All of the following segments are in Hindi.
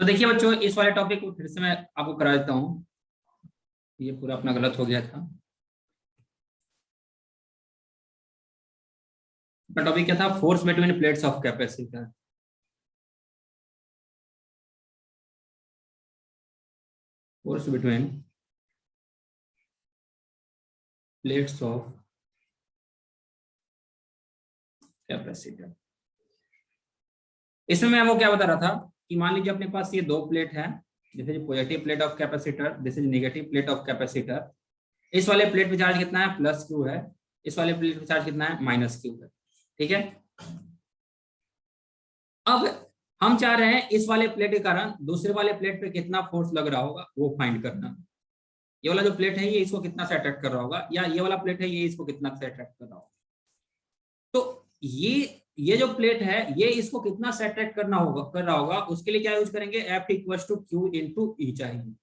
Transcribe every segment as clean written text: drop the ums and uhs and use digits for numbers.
तो देखिए बच्चों, इस वाले टॉपिक को फिर से मैं आपको करा देता हूँ। ये पूरा अपना गलत हो गया था। टॉपिक क्या था? Force between plates of capacitor. Force between plates of capacitor. इसमें मैं आपको क्या बता रहा था कि मान लीजिए अपने पास ये दो प्लेट है। This is positive plate of capacitor, this is negative plate of capacitor. इस वाले प्लेट पे चार्ज कितना है? प्लस क्यू है। इस वाले प्लेट पे चार्ज कितना है? माइनस क्यू है। ठीक है। अब हम चाह रहे हैं इस वाले प्लेट के कारण दूसरे वाले प्लेट पे कितना फोर्स लग रहा होगा वो फाइंड करना। ये वाला जो प्लेट है ये इसको कितना से अट्रैक्ट कर रहा होगा, या ये वाला प्लेट है ये इसको कितना से अट्रैक्ट कर रहा होगा। तो ये जो प्लेट है ये इसको कितना से अट्रैक्ट कर रहा होगा, उसके लिए क्या यूज करेंगे? F equals to Q into E चाहिए।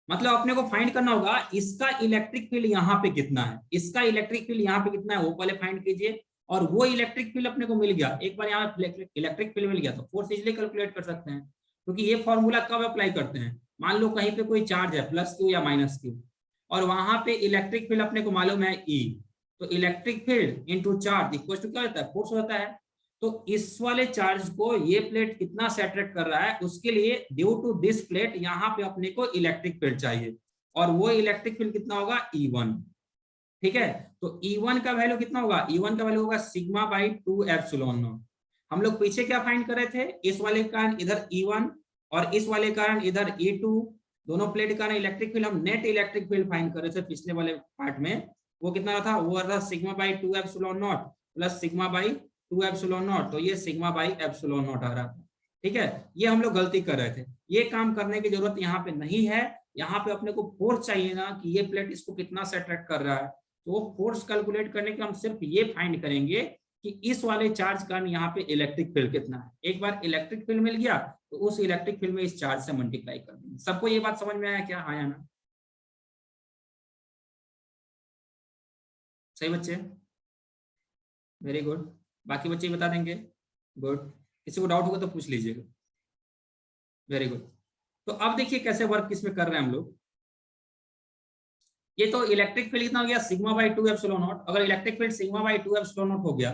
मतलब अपने को फाइंड करना होगा इसका इलेक्ट्रिक फील्ड यहाँ पे कितना है, इसका इलेक्ट्रिक फील्ड यहाँ पे कितना है वो पहले फाइंड कीजिए। और वो इलेक्ट्रिक फील्ड अपने को मिल गया, एक बार यहाँ इलेक्ट्रिक फील्ड मिल गया तो फोर्स इजिली कैलकुलेट कर सकते हैं। क्योंकि ये फॉर्मूला कब अप्लाई करते हैं? मान लो कहीं पे कोई चार्ज है प्लस क्यू या माइनस क्यू, और वहां पे इलेक्ट्रिक फील्ड अपने को मालूम है ई, तो electric field into charge equal to क्या होता है? फोर्स होता है। तो इस वाले चार्ज को ये प्लेट कितना से अट्रैक्ट कर रहा है, उसके लिए ड्यू टू दिस प्लेट यहाँ पे अपने को इलेक्ट्रिक फील्ड चाहिए, और वो इलेक्ट्रिक फील्ड कितना होगा? E1। ठीक है। तो E1 का वैल्यू कितना होगा? E1 का वैल्यू होगा सिग्मा बाई 2 एप्सिलॉन नॉट। हम लोग पीछे क्या फाइंड कर रहे थे? इस वाले कारण इधर E1 और इस वाले कारण इधर E2, दोनों प्लेट के कारण इलेक्ट्रिक फील्ड, हम नेट इलेक्ट्रिक फील्ड फाइंड कर रहे थे पिछले वाले पार्ट में। वो कितना था? वो था sigma by 2 epsilon not plus sigma by 2 epsilon naught. तो ये सिग्मा बाई एप्सिलॉन नॉट आ रहा था। ठीक है। ये हम लोग गलती कर रहे थे, ये काम करने की जरूरत यहाँ पे नहीं है। यहाँ पे अपने को फोर्स चाहिए ना कि ये प्लेट इसको कितना से अट्रैक्ट कर रहा है। तो वो फोर्स कैलकुलेट करने के हम सिर्फ ये फाइंड करेंगे कि इस वाले चार्ज का यहाँ पे इलेक्ट्रिक फील्ड कितना है। एक बार इलेक्ट्रिक फील्ड मिल गया तो उस इलेक्ट्रिक फील्ड में इस चार्ज से मल्टीप्लाई कर देंगे। सबको ये बात समझ में आया क्या? आया ना? सही बच्चे? Very good. बाकी बच्चे बता देंगे? गुड। किसी को डाउट होगा तो पूछ लीजिएगा। Very good. तो अब देखिए कैसे वर्क किसमें कर रहे हैं हम लोग। ये तो इलेक्ट्रिक फील्ड कितना हो गया? Sigma by 2 epsilon naught. अगर electric field sigma by 2 epsilon naught हो गया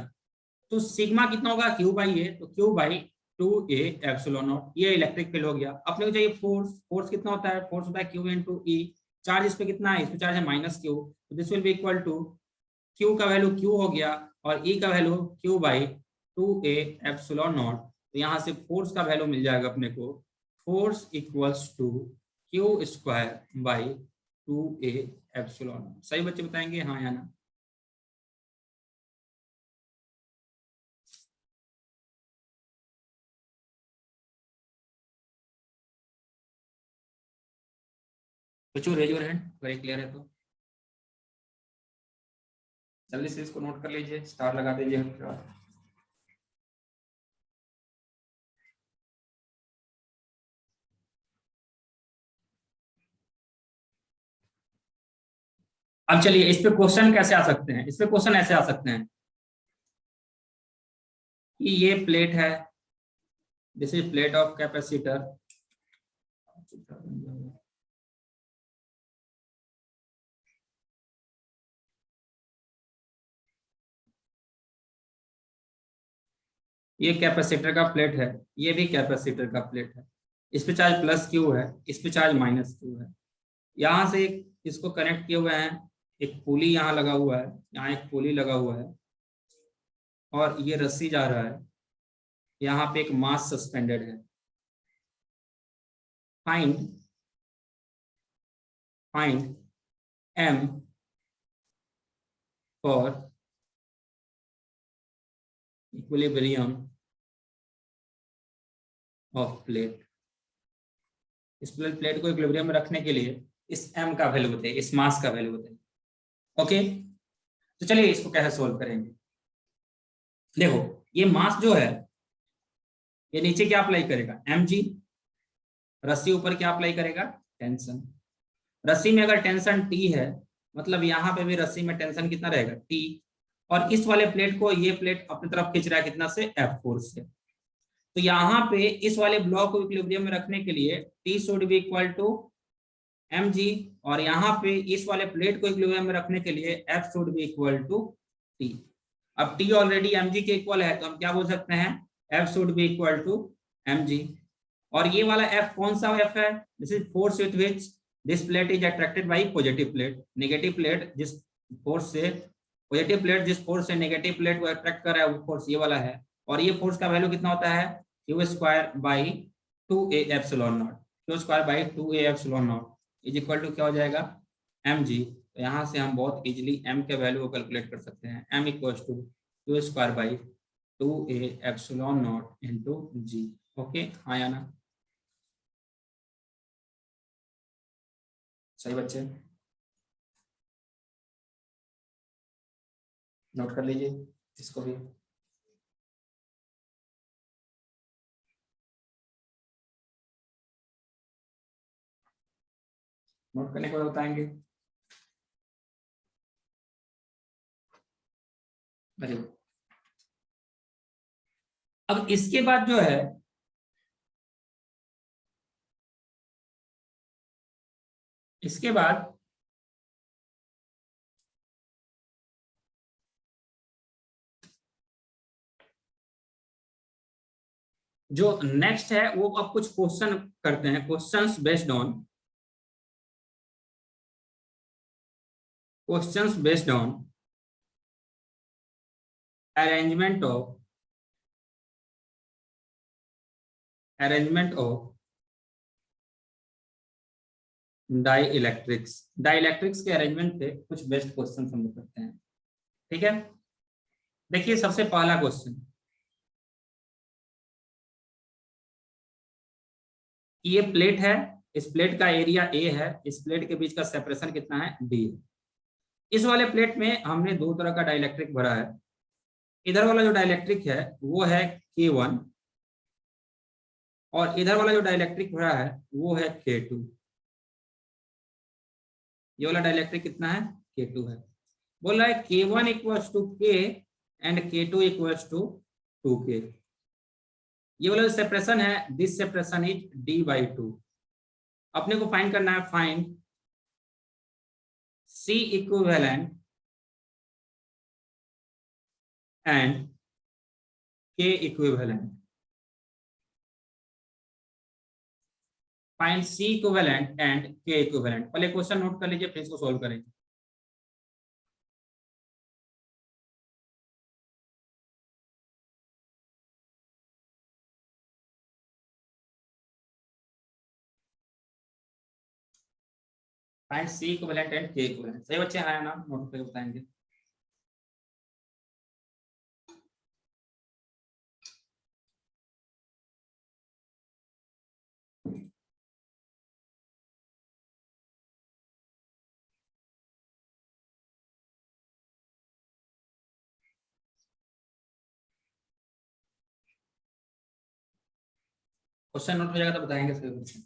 तो सिग्मा कितना होगा? क्यू बाई ए, तो Q by 2 A epsilon naught. ये इलेक्ट्रिक फील्ड हो गया। अपने को चाहिए फोर्स। फोर्स कितना होता है? फोर्स होता है क्यू इनटू ई। चार्ज इस पे कितना है? इस पे चार्ज है माइनस क्यू, तो this will be equal to q का वैल्यू क्यू हो गया और ई का value q by 2 A epsilon naught. तो यहाँ से फोर्स का वैल्यू मिल जाएगा अपने को, force equals to q square by 2 A epsilon. सही बच्चे बताएंगे हाँ या ना? बच्चों raise your hand, very clear है तो जल्दी से इसको नोट कर लीजिए, स्टार लगा दीजिए। अब चलिए इस पे क्वेश्चन कैसे आ सकते हैं। इस पे क्वेश्चन ऐसे आ सकते हैं कि ये प्लेट है, this is plate of capacitor. ये कैपेसिटर का प्लेट है, ये भी कैपेसिटर का प्लेट है। इस पे चार्ज प्लस क्यू है, इस पे चार्ज माइनस क्यू है। यहाँ से इसको कनेक्ट किए हुए हैं, एक पुली यहाँ लगा हुआ है, यहाँ एक पुली लगा हुआ है, और ये रस्सी जा रहा है। यहाँ पे एक मास सस्पेंडेड है। Find m for equilibrium of plate. इस प्लेट को इक्विलिब्रियम में रखने के लिए इस एम का वैल्यू बताइए, इस मास का वैल्यू बताइए। ओके, तो चलिए इसको कैसे सोल्व करेंगे। देखो ये मास जो है ये नीचे क्या अप्लाई करेगा? mg। रस्सी ऊपर क्या अप्लाई करेगा? टेंशन। रस्सी में अगर टेंशन T है मतलब यहाँ पे भी रस्सी में टेंशन कितना रहेगा? T। और इस वाले प्लेट को ये प्लेट अपनी तरफ खींच रहा है कितना से? F फोर्स से। तो यहाँ पे इस वाले ब्लॉक को इक्विलिब्रियम में रखने के लिए T should be equal to mg, और यहाँ पे इस वाले प्लेट को इक्विलिब्रियम में रखने के लिए F should be equal to T। अब T ऑलरेडी mg के इक्वल है, तो हम क्या बोल सकते हैं, F should be equal to mg। और ये वाला F कौन सा F है, this is force with which this plate is attracted by positive plate. Negative plate जिस फोर्स से, पॉजिटिव प्लेट जिस फोर्स से नेगेटिव प्लेट को अट्रैक्ट कर रहा है वो फोर्स ये वाला है। और ये फोर्स का वैल्यू कितना होता है, q square by 2a epsilon naught, q square by 2a epsilon naught is equal to क्या हो जाएगा, mg। तो यहाँ से हम बहुत इजीली m के वैल्यू को कैलकुलेट कर सकते हैं, m equal to q square by 2a epsilon naught into g। Okay, हाँ या ना, सही बच्चे, नोट कर लीजिए इसको भी। नोट करने के बाद बताएंगे। अब इसके बाद जो है, इसके बाद जो नेक्स्ट है वो अब कुछ क्वेश्चन करते हैं, questions based on arrangement of dielectrics के अरेंजमेंट पे कुछ बेस्ट क्वेश्चन हम लोग करते हैं। ठीक है, देखिए सबसे पहला क्वेश्चन, ये प्लेट है, इस प्लेट का एरिया A है, इस प्लेट के बीच का सेपरेशन कितना है, D। इस वाले प्लेट में हमने दो तरह का डाइइलेक्ट्रिक भरा है। इधर वाला जो डाइइलेक्ट्रिक है वो है K1, और इधर वाला जो डाइइलेक्ट्रिक भरा है वो है K2। ये वाला डाइइलेक्ट्रिक कितना है, K2 है। बोल रहा है K1 equals to K and K2 equals to 2K। ये वाला जो सेपरेशन है, दिस सेपरेशन इज D/2। अपने को फाइंड करना है, find C equivalent and K equivalent. Find C equivalent and K equivalent. पहले क्वेश्चन नोट कर लीजिए, फिर इसको सॉल्व करेंगे। Find C equivalent and K equivalent. सही बच्चे, हाँ ना, नोट करके बताएंगे। क्वेश्चन नोट हो जाएगा तो बताएंगे सही क्वेश्चन।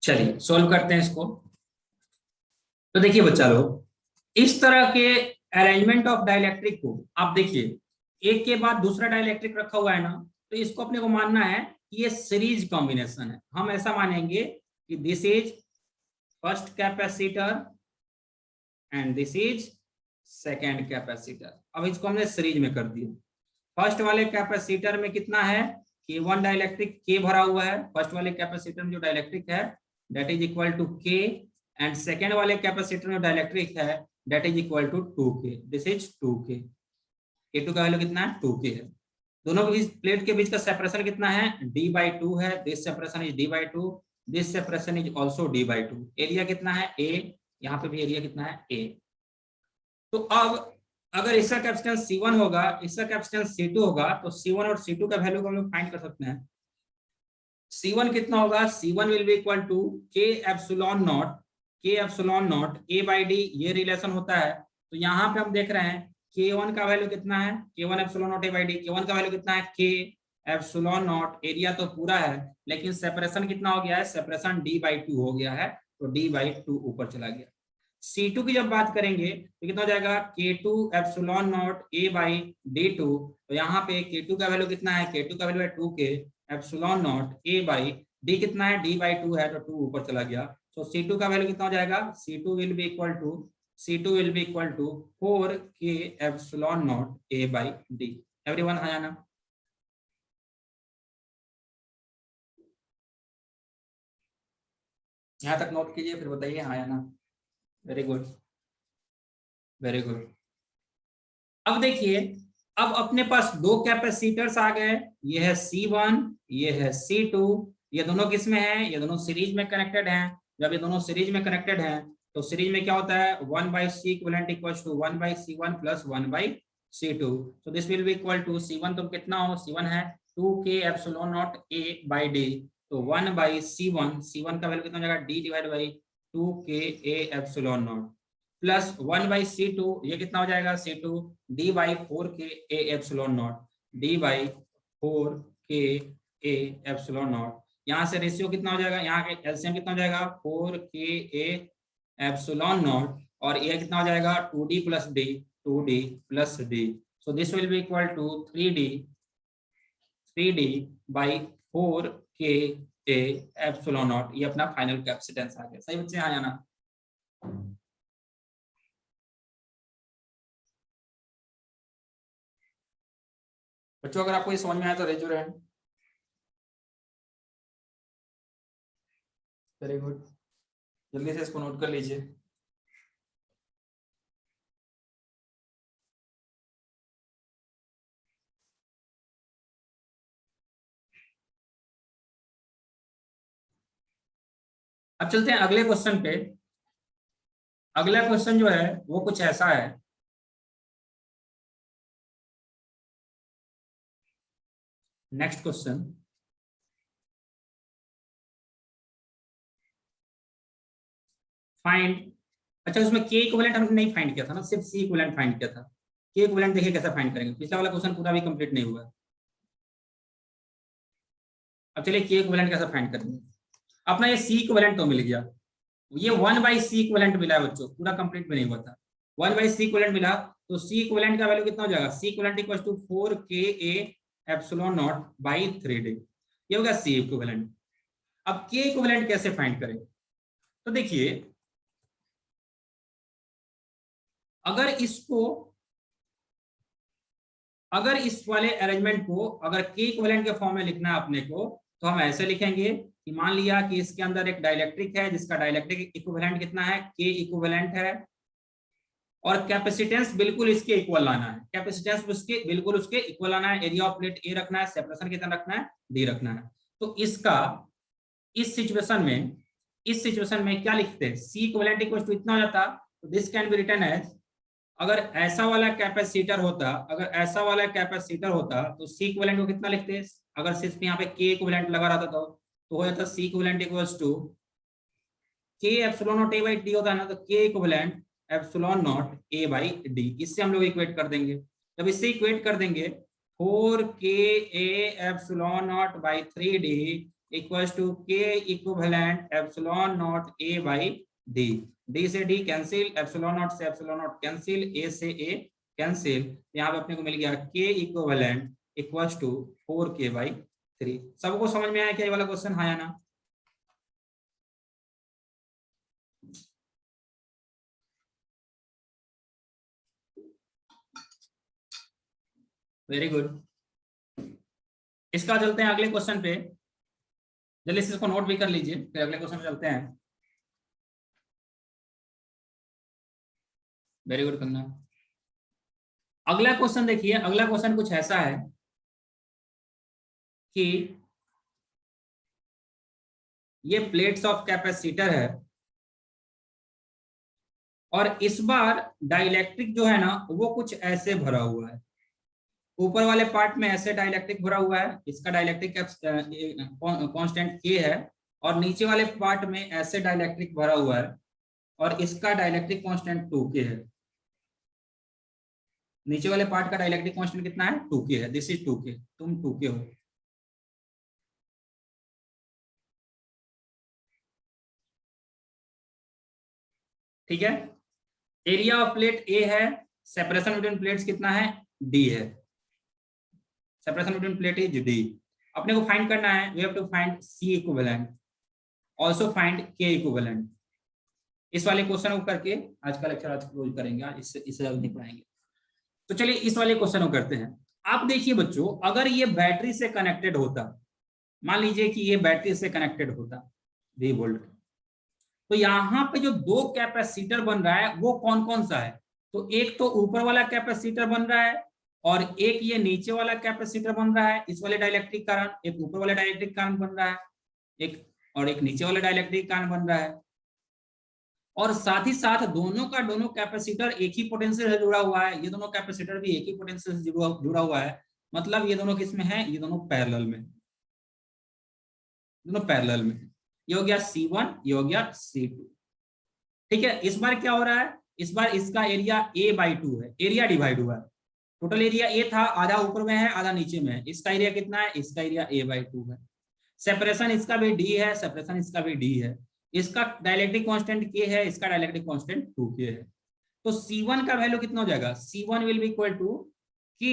चलिए सॉल्व करते हैं इसको। तो देखिए बच्चा लोग, इस तरह के अरेंजमेंट ऑफ डाइइलेक्ट्रिक को आप देखिए, एक के बाद दूसरा डाइइलेक्ट्रिक रखा हुआ है ना, तो इसको अपने को मानना है कि ये सीरीज कॉम्बिनेशन है। हम ऐसा मानेंगे कि this is first capacitor and this is second capacitor. अब इसको हमने सीरीज में कर दिया। फर्स्ट वाले कैपेसिटर में कितना है, K1 डाइइलेक्ट्रिक K भरा हुआ है, फर्स्ट वाले कैपेसिटर में जो डाइइलेक्ट्रिक है that is equal to K, and second वाले कैपेसिटर में डाइइलेक्ट्रिक है that is equal to 2K, this is 2K। K2 का वैल्यू कितना है, 2K है। दोनों के बीच, प्लेट के बीच का सेपरेशन कितना है, D/2 है, this separation is D/2, this separation is also D/2। Area कितना है, A, यहाँ पे भी एरिया कितना है, A। तो अब अगर इसका कैपेसिटेंस C1 होगा, इसका कैपेसिटेंस C2 होगा, तो C1 और C2 का वैल्यू को हम लोग फाइंड कर सकते हैं। C1 कितना होगा, C1 will be equal to K epsilon naught A/D, ये रिलेशन होता है। तो यहाँ पे हम देख रहे हैं K1 का वैल्यू कितना है, K1 epsilon naught A/D, K1 का वैल्यू कितना है, K एप्सिलॉन नॉट, एरिया तो पूरा है लेकिन सेपरेशन कितना हो गया है, सेपरेशन D/2 हो गया है, तो D/2 ऊपर चला गया। C2 की जब बात करेंगे तो कितना हो जाएगा K2 epsilon naught A by D2। तो यहाँ पे K2 का वैल्यू कितना है, K2 का वैल्यू है 2K epsilon naught A by D कितना है, D बाई 2 है तो 2 ऊपर चला गया। तो C2 का वैल्यू कितना हो जाएगा, C2 will be equal to 4K epsilon naught A by D। Everyone है ना? यहाँ तक नोट कीजिए फिर बताइए हाँ या ना। Very good, very good. अब देखिए, अब अपने पास दो कैपेसिटर्स आ गए, ये है C1, ये है C2। ये दोनों किस में है, ये दोनों सीरीज में कनेक्टेड हैं। जब ये दोनों सीरीज में कनेक्टेड हैं तो सीरीज में क्या होता है, 1/C equivalent equals to 1/C1 plus 1/C2। So this will be equal to C1 तो कितना हो, C1 है 2K epsilon naught A by D। तो 1/C1, C1 का वैल्यू कितना हो जाएगा, D divide by 2K A epsilon not plus 1/C2, ये कितना हो जाएगा C2 D by 4K A epsilon not, D by 4K A epsilon not. यहाँ से रेशियो कितना हो जाएगा, यहाँ के एलसीएम कितना हो जाएगा 4K A एप्सिलॉन नॉट, और ये कितना हो जाएगा 2D plus D, 2D plus D। So this will be equal to 3D by 4K A epsilon naught. ये अपना फाइनल कैपेसिटेंस आ गया। सही बच्चे, हाँ या ना? बच्चों अगर आपको ये समझ में आया तो raise your hand. Very good, जल्दी से इसको नोट कर लीजिए। अब चलते हैं अगले क्वेश्चन पे। अगला क्वेश्चन जो है वो कुछ ऐसा है, नेक्स्ट क्वेश्चन। फाइंड, अच्छा उसमें के इक्विवेलेंट हमने नहीं फाइंड किया था ना, सिर्फ सी इक्विवेलेंट फाइंड किया था। के इक्विवेलेंट देखिए कैसे फाइंड करेंगे, पिछला वाला क्वेश्चन पूरा भी कंप्लीट नहीं हुआ। अब चलिए के इक्विवेलेंट कैसे फाइंड करेंगे। अपना ये सी इक्विवेलेंट तो मिल गया, ये 1/C इक्विवेलेंट मिला है बच्चों, पूरा कंप्लीट भी नहीं हुआ था। 1/C इक्विवेलेंट मिला तो सी इक्विवेलेंट का वैल्यू कितना हो जाएगा, C equivalent equal to 4KA epsilon naught by 3D। ये हो गया सी इक्विवेलेंट। अब के इक्विवेलेंट कैसे फाइंड करें, तो देखिए अगर इसको, अगर इस वाले अरेंजमेंट को अगर के इक्विवेलेंट के फॉर्म में लिखना है अपने को, तो हम ऐसे लिखेंगे कि मान लिया कि इसके अंदर एक डाइलेक्ट्रिक है जिसका डाइलेक्ट्रिक इक्विवेलेंट कितना है, के इक्विवेलेंट है, और कैपेसिटेंस बिल्कुल इसके इक्वल लाना है, कैपेसिटेंस उसके बिल्कुल उसके इक्वल लाना है। एरिया ऑफ प्लेट ए रखना है, सेपरेशन कितना रखना है, डी रखना है। तो इसका इस सिचुएशन में, इस सिचुएशन में क्या लिखते हैं, सी इक्विवेलेंट इक्वल टू इतना हो जाता, तो this can be written as, अगर ऐसा वाला कैपेसिटर होता, अगर ऐसा वाला कैपेसिटर होता तो सी इक्विवेलेंट को कितना लिखते हैं, अगर सिर्फ यहाँ पे के इक्विवेलेंट लगा रहता तो हो जाता सी इक्विवेलेंट इक्वल्स टू के epsilon naught A by D होता है ना, तो के equivalent epsilon naught A by D. इससे हम लोग इक्वेट कर देंगे। जब इससे इक्वेट कर देंगे 4K A epsilon naught by 3D equals to K equivalent epsilon naught A by D. D से डी कैंसिल, एप्सिलॉन नॉट से एप्सिलॉन नॉट कैंसिल, ए से ए कैंसिल। यहाँ पे अपने को मिल गया के equivalent equals to 4K by 3। सबको समझ में आया क्या ये वाला क्वेश्चन, हाँ या ना? Very good. इसका चलते हैं अगले क्वेश्चन पे, जल्दी से इसको नोट भी कर लीजिए फिर अगले क्वेश्चन पे चलते हैं। वेरी गुड करना। अगला क्वेश्चन देखिए, अगला क्वेश्चन कुछ ऐसा है कि ये प्लेट्स ऑफ कैपेसिटर है, और इस बार डाइलेक्ट्रिक जो है ना वो कुछ ऐसे भरा हुआ है। ऊपर वाले पार्ट में ऐसे डाइलेक्ट्रिक भरा हुआ है, इसका डाइलेक्ट्रिक कांस्टेंट के है, और नीचे वाले पार्ट में ऐसे डाइलेक्ट्रिक भरा हुआ है और इसका डाइलेक्ट्रिक कांस्टेंट 2K है। नीचे वाले पार्ट का डाइलेक्ट्रिक कांस्टेंट कितना है, 2K है। दिस इज 2K, तुम 2K हो। ठीक है, एरिया ऑफ प्लेट ए है, सेपरेशन बिटवीन प्लेट्स कितना है, डी है, separation between plate is D. अपने को फाइंड करना है, we have to find C equivalent, also find K equivalent. इस वाले क्वेश्चन को करके आज का लेक्चर आज क्लोज करेंगे, इससे ज्यादा नहीं पढ़ाएंगे। तो चलिए इस वाले क्वेश्चन को करते हैं। आप देखिए बच्चों, अगर ये बैटरी से कनेक्टेड होता, मान लीजिए कि ये बैटरी से कनेक्टेड होता V वोल्ट, तो यहाँ पे जो दो कैपेसिटर बन रहा है वो कौन कौन सा है, तो एक तो ऊपर वाला कैपेसिटर बन रहा है और एक ये नीचे वाला कैपेसिटर बन रहा है, इस वाले डाइलेक्ट्रिक कारण, एक ऊपर वाला डाइलेक्ट्रिक कारण बन रहा है एक, और एक नीचे वाला डाइलेक्ट्रिक कारण बन रहा है। और साथ ही साथ दोनों का दोनों कैपेसिटर एक ही पोटेंशियल से जुड़ा हुआ है, ये दोनों कैपेसिटर भी एक ही पोटेंशियल से जुड़ा हुआ है, मतलब ये दोनों किस में है, ये दोनों पैरेलल में, दोनों पैरेलल में। ये हो गया C1, ये हो गया C2। ठीक है, इस बार क्या हो रहा है, इस बार इसका एरिया A/2 है, एरिया डिवाइड हुआ है, टोटल एरिया A था, आधा ऊपर में है आधा नीचे में है, इसका एरिया कितना है, इसका एरिया A/2 है। सेपरेशन इसका भी D है, सेपरेशन इसका भी D है, इसका डाइलेक्ट्रिक कांस्टेंट K है, इसका डाइलेक्ट्रिक कांस्टेंट 2K है। तो C1 का वैल्यू कितना हो जाएगा, C1 will be equal to K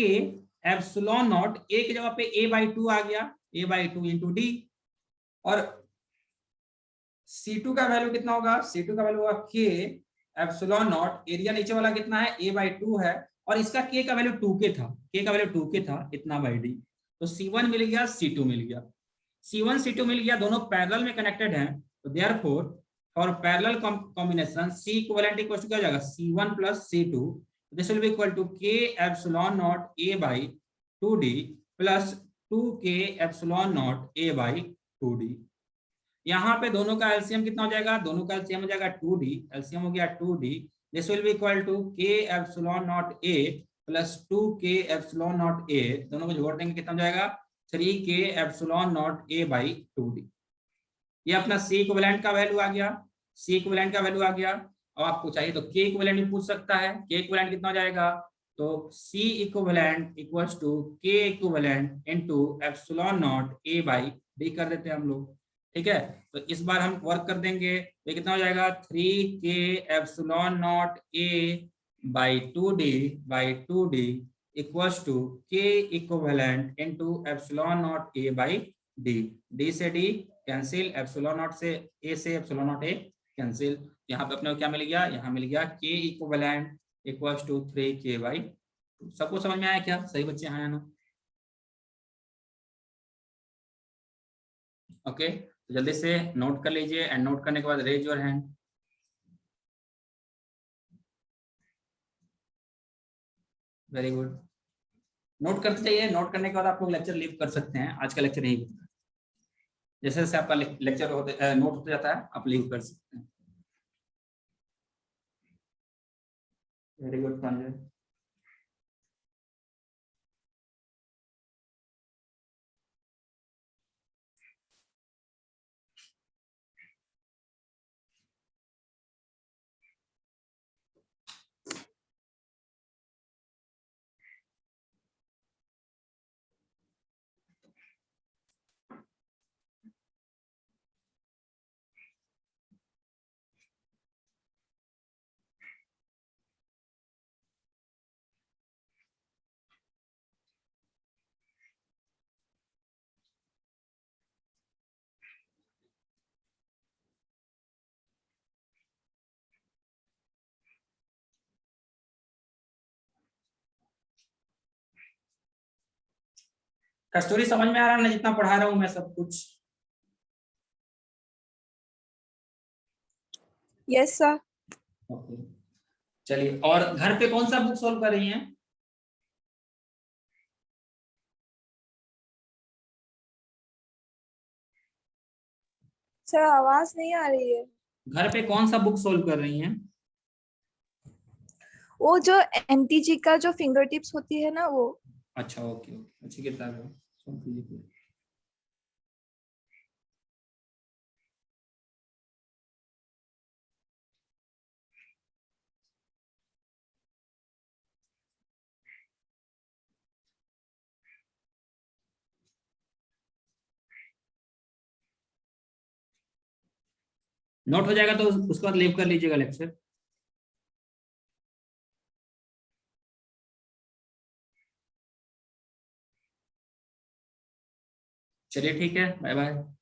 epsilon naught, A की जगह पे A/2 आ गया, A/2 इंटू D, और C2 का वैल्यू कितना होगा, C2 का वैल्यू होगा K एप्सिलॉन नॉट, एरिया नीचे वाला कितना है, A/2 है, और इसका K का वैल्यू 2K था, K का वैल्यू 2K था, इतना बाई D। तो C1 मिल गया, C2 मिल गया, C1 C2 मिल गया, दोनों पैरेलल में कनेक्टेड हैं, तो therefore for parallel combination C equivalent equal to क्या हो जाएगा, C1 plus C2, this will be equal to K epsilon naught A/2D plus 2K epsilon naught A/2D। यहाँ पे दोनों का एलसीएम कितना हो जाएगा, दोनों का एलसीएम हो जाएगा 2D, एलसीएम हो गया 2D, this will be equal to K epsilon naught A plus 2K epsilon naught A, दोनों को जोड़ देंगे कितना हो जाएगा, 3K एप्सिलॉन नॉट A/2D। ये अपना C इक्विवेलेंट का वैल्यू आ गया, C इक्विवेलेंट का वैल्यू आ गया। अब आपको चाहिए तो K इक्विवेलेंट भी पूछ सकता है, K इक्विवेलेंट कितना हो जाएगा, तो C equivalent equals to K equivalent into epsilon naught A/D कर देते हैं हम लोग। ठीक है, तो इस बार हम वर्क कर देंगे, तो कितना हो जाएगा, 3K epsilon naught A/2D equals to K equivalent into epsilon naught A/D, D से D कैंसिल, एप्सिलॉन नॉट से A से एप्सिलॉन नॉट A कैंसिल, यहाँ पे अपने को क्या मिल गया, यहाँ मिल गया K equivalent equals to 3K/2। सबको समझ में आया क्या, सही बच्चे हैं ना, ओके। तो जल्दी से नोट कर लीजिए, एंड नोट करने के बाद raise your hand. Very good, note करते जाइए, नोट करने के बाद आप लोग लेक्चर लीव कर सकते हैं, आज का लेक्चर यही होता है, जैसे जैसे आपका लेक्चर होते नोट होता जाता है आप लीव कर सकते हैं। Very good Sanjay. कस्तूरी समझ में आ रहा है ना जितना पढ़ा रहा हूँ मैं सब कुछ? Yes sir. ओके, चलिए, और घर पे कौन सा बुक सॉल्व कर रही हैं? सर आवाज नहीं आ रही है। घर पे कौन सा बुक सॉल्व कर रही हैं? वो जो एनटीजी का जो फिंगर टिप्स होती है ना वो। अच्छा, ओके ओके, अच्छी किताब है, सॉल्व कीजिए। नोट हो जाएगा तो उसके बाद लीव कर लीजिएगा लेक्चर। चलिए ठीक है, बाय बाय।